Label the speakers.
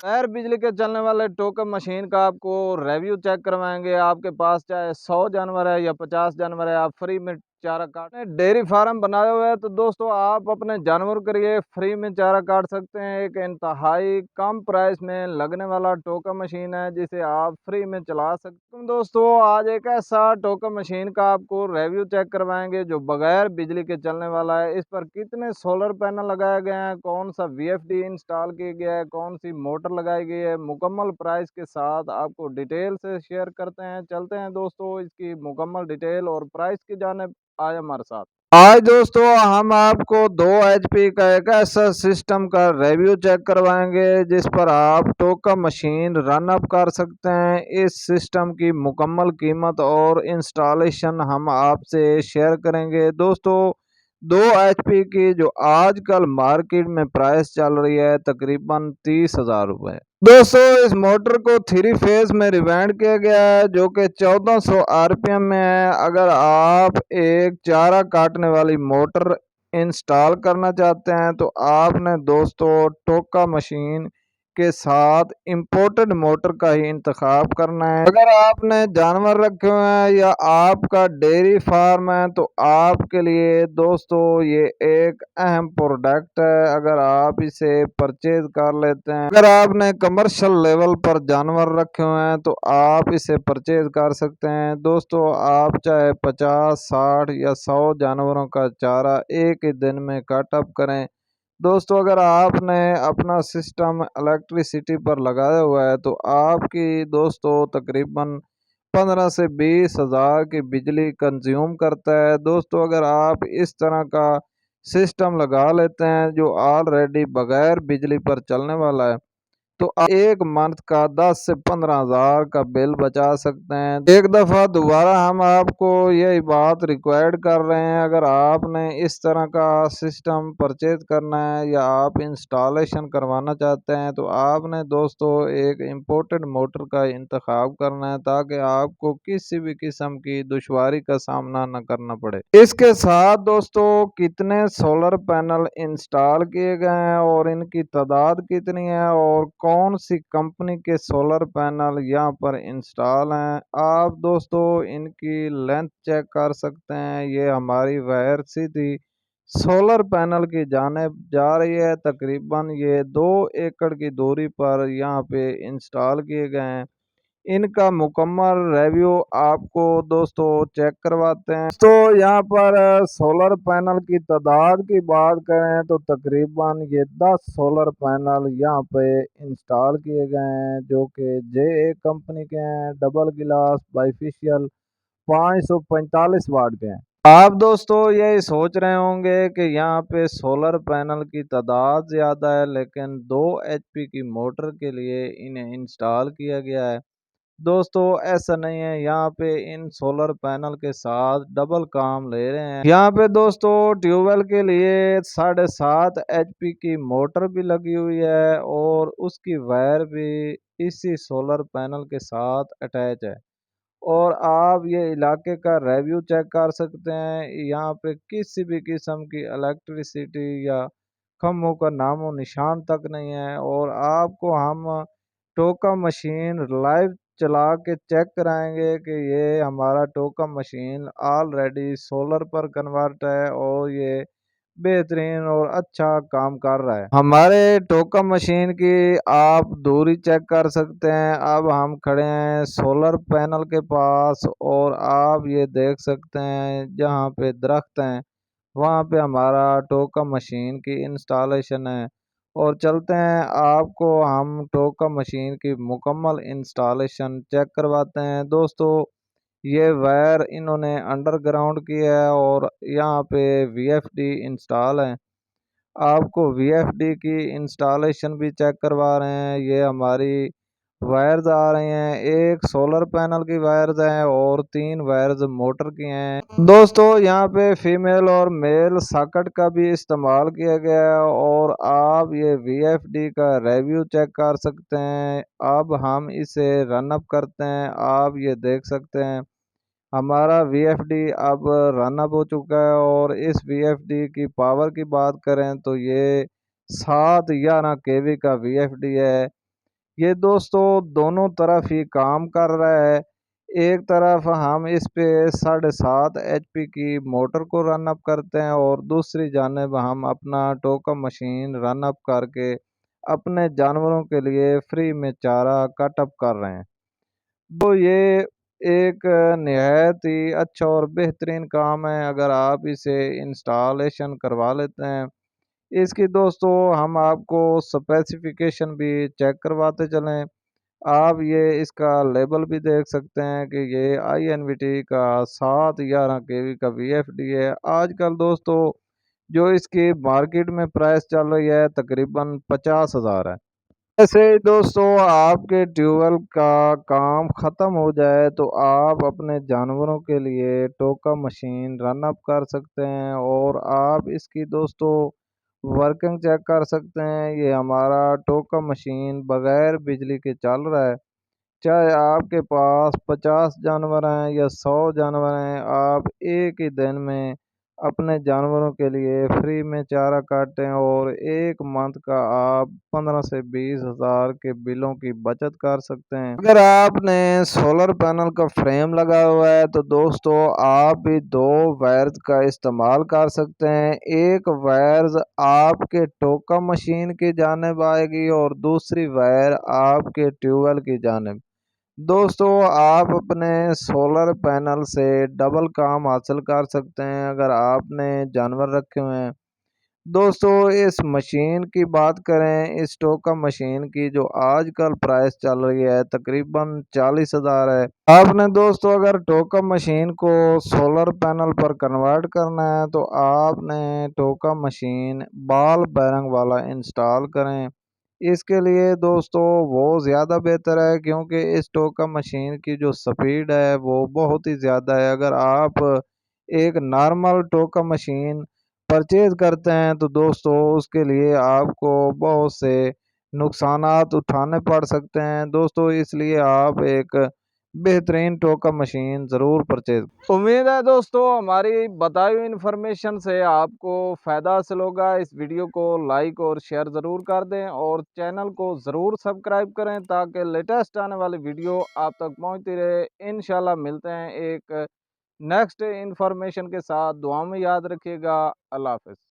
Speaker 1: बगैर बिजली के चलने वाले टोकन मशीन का आपको रिव्यू चेक करवाएंगे। आपके पास चाहे 100 जानवर है या 50 जानवर है, आप फ्री में चारा काट डेयरी फार्म बनाए हुए हैं, तो दोस्तों आप अपने जानवर के लिए फ्री में चारा काट सकते हैं। एक इंतहाई कम प्राइस में लगने वाला टोकन मशीन है जिसे आप फ्री में चला सकते हैं। दोस्तों आज एक ऐसा टोकन मशीन का आपको रिव्यू चेक करवाएंगे जो बगैर बिजली के चलने वाला है। इस पर कितने सोलर पैनल लगाए गए हैं, कौन सा वीएफडी इंस्टॉल किया गया है, कौन सी मोटर लगाई गई है, मुकम्मल प्राइस के साथ आपको डिटेल से शेयर करते हैं। चलते हैं दोस्तों इसकी मुकम्मल डिटेल और प्राइस की जानिब, आए हमारे साथ। आज दोस्तों हम आपको 2 HP का एक ऐसा सिस्टम का रिव्यू चेक करवाएंगे जिस पर आप टोकन मशीन रन अप कर सकते हैं। इस सिस्टम की मुकम्मल कीमत और इंस्टॉलेशन हम आपसे शेयर करेंगे। दोस्तों 2 HP की जो आजकल मार्केट में प्राइस चल रही है तकरीबन 30,000 रुपये। दोस्तों इस मोटर को 3 फेज में रिवाइंड किया गया है जो कि 1400 RPM में है। अगर आप एक चारा काटने वाली मोटर इंस्टॉल करना चाहते हैं तो आपने दोस्तों टोका मशीन के साथ इंपोर्टेड मोटर का ही इंतखाब करना है। अगर आपने जानवर रखे हुए हैं या आपका डेयरी फार्म है तो आपके लिए दोस्तों ये एक अहम प्रोडक्ट है। अगर आप इसे परचेज कर लेते हैं, अगर आपने कमर्शियल लेवल पर जानवर रखे हुए हैं तो आप इसे परचेज कर सकते हैं। दोस्तों आप चाहे 50, 60 या 100 जानवरों का चारा एक ही दिन में कटअप करें। दोस्तों अगर आपने अपना सिस्टम इलेक्ट्रिसिटी पर लगाया हुआ है तो आपकी दोस्तों तकरीबन 15 से 20,000 की बिजली कंज्यूम करता है। दोस्तों अगर आप इस तरह का सिस्टम लगा लेते हैं जो ऑलरेडी बगैर बिजली पर चलने वाला है तो आप एक मंथ का 10 से 15,000 का बिल बचा सकते हैं। एक दफ़ा दोबारा हम आपको यही बात रिक्वायर्ड कर रहे हैं, अगर आपने इस तरह का सिस्टम परचेज करना है या आप इंस्टॉलेशन करवाना चाहते हैं तो आपने दोस्तों एक इम्पोर्टेड मोटर का इंतखाब करना है ताकि आपको किसी भी किस्म की दुश्वारी का सामना न करना पड़े। इसके साथ दोस्तों कितने सोलर पैनल इंस्टॉल किए गए हैं और इनकी तादाद कितनी है और कौन सी कंपनी के सोलर पैनल यहाँ पर इंस्टॉल हैं, आप दोस्तों इनकी लेंथ चेक कर सकते हैं। ये हमारी वायर सीधी सोलर पैनल की जानिब जा रही है। तकरीबन ये 2 एकड़ की दूरी पर यहाँ पे इंस्टॉल किए गए हैं। इनका मुकम्मल रिव्यू आपको दोस्तों चेक करवाते हैं। तो यहाँ पर सोलर पैनल की तादाद की बात करें तो तकरीबन ये 10 सोलर पैनल यहाँ पे इंस्टॉल किए गए हैं जो कि JA कंपनी के हैं, डबल गिलास बाइफिशियल 545 वाट के हैं। आप दोस्तों यही सोच रहे होंगे कि यहाँ पे सोलर पैनल की तादाद ज़्यादा है लेकिन 2 HP की मोटर के लिए इन्हें इंस्टॉल किया गया है। दोस्तों ऐसा नहीं है, यहाँ पे इन सोलर पैनल के साथ डबल काम ले रहे हैं। यहाँ पे दोस्तों ट्यूबवेल के लिए 7.5 HP की मोटर भी लगी हुई है और उसकी वायर भी इसी सोलर पैनल के साथ अटैच है। और आप ये इलाके का रिव्यू चेक कर सकते हैं, यहाँ पे किसी भी किस्म की इलेक्ट्रिसिटी या खम्भों का नामो निशान तक नहीं है। और आपको हम टोका मशीन लाइव चला के चेक कराएंगे कि ये हमारा टोका मशीन ऑलरेडी सोलर पर कन्वर्ट है और ये बेहतरीन और अच्छा काम कर रहा है। हमारे टोका मशीन की आप दूरी चेक कर सकते हैं। अब हम खड़े हैं सोलर पैनल के पास और आप ये देख सकते हैं जहाँ पे दरख्त हैं वहाँ पे हमारा टोका मशीन की इंस्टॉलेशन है। और चलते हैं आपको हम टोका मशीन की मुकम्मल इंस्टॉलेशन चेक करवाते हैं। दोस्तों ये वायर इन्होंने अंडरग्राउंड किया है और यहाँ पे वीएफडी इंस्टॉल है। आपको वीएफडी की इंस्टॉलेशन भी चेक करवा रहे हैं। ये हमारी वायर्स आ रही हैं, एक सोलर पैनल की वायर्स हैं और 3 वायर्स मोटर की हैं। दोस्तों यहाँ पे फीमेल और मेल सॉकेट का भी इस्तेमाल किया गया है और आप ये वीएफडी का रिव्यू चेक कर सकते हैं। अब हम इसे रन अप करते हैं। आप ये देख सकते हैं हमारा वीएफडी अब रन अप हो चुका है और इस वीएफडी की पावर की बात करें तो ये 711 केवी का वीएफडी है। ये दोस्तों दोनों तरफ ही काम कर रहा है। एक तरफ हम इस पे 7.5 HP की मोटर को रन अप करते हैं और दूसरी जानिब हम अपना टोकन मशीन रन अप करके अपने जानवरों के लिए फ्री में चारा कट अप कर रहे हैं। तो ये एक निहायत ही अच्छा और बेहतरीन काम है अगर आप इसे इंस्टॉलेशन करवा लेते हैं। इसकी दोस्तों हम आपको स्पेसिफिकेशन भी चेक करवाते चलें। आप ये इसका लेबल भी देख सकते हैं कि ये INVT का 711 kV का VFD है। आजकल दोस्तों जो इसकी मार्केट में प्राइस चल रही है तकरीबन 50,000 है। ऐसे ही दोस्तों आपके ट्यूबवेल का काम ख़त्म हो जाए तो आप अपने जानवरों के लिए टोका मशीन रन अप कर सकते हैं और आप इसकी दोस्तों वर्किंग चेक कर सकते हैं। ये हमारा टोका मशीन बगैर बिजली के चल रहा है। चाहे आपके पास 50 जानवर हैं या 100 जानवर हैं, आप एक ही दिन में अपने जानवरों के लिए फ्री में चारा काटें और एक मंथ का आप 15 से 20 हज़ार के बिलों की बचत कर सकते हैं। अगर आपने सोलर पैनल का फ्रेम लगा हुआ है तो दोस्तों आप भी दो वायर्स का इस्तेमाल कर सकते हैं। एक वायर्स आपके टोका मशीन की जानिब आएगी और दूसरी वायर आपके ट्यूबवेल की जानिब। दोस्तों आप अपने सोलर पैनल से डबल काम हासिल कर सकते हैं अगर आपने जानवर रखे हुए हैं। दोस्तों इस मशीन की बात करें, इस टोका मशीन की जो आजकल प्राइस चल रही है तकरीबन 40,000 है। आपने दोस्तों अगर टोका मशीन को सोलर पैनल पर कन्वर्ट करना है तो आपने टोका मशीन बॉल बेरिंग वाला इंस्टॉल करें। इसके लिए दोस्तों वो ज़्यादा बेहतर है क्योंकि इस टोका मशीन की जो स्पीड है वो बहुत ही ज़्यादा है। अगर आप एक नॉर्मल टोका मशीन परचेज करते हैं तो दोस्तों उसके लिए आपको बहुत से नुकसानात उठाने पड़ सकते हैं दोस्तों, इसलिए आप एक बेहतरीन टोका मशीन ज़रूर परचेज। उम्मीद है दोस्तों हमारी बताई हुई इन्फॉर्मेशन से आपको फ़ायदा हासिल होगा। इस वीडियो को लाइक और शेयर ज़रूर कर दें और चैनल को ज़रूर सब्सक्राइब करें ताकि लेटेस्ट आने वाली वीडियो आप तक पहुंचती रहे। इंशाल्लाह मिलते हैं एक नेक्स्ट इन्फॉर्मेशन के साथ। दुआ में याद रखिएगा। अल्लाह हाफ़िज़।